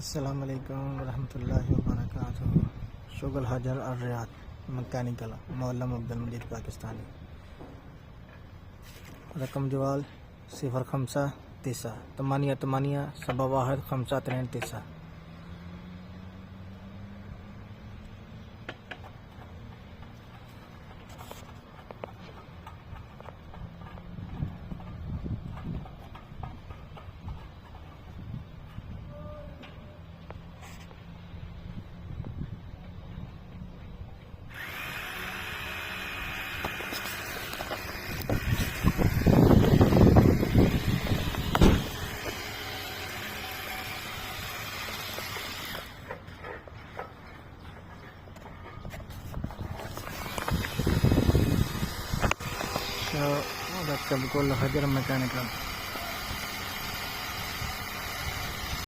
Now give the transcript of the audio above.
अस्सलामुअलैकुम वरहमतुल्लाहि वबरकातुहू। शुगल हजर और रियाद मैकेनिकल मौलम अब्दुल मजीद पाकिस्तानी। रकम जवाल 05 तमानिया 5 रकम कुल हजर मैकेनिकल।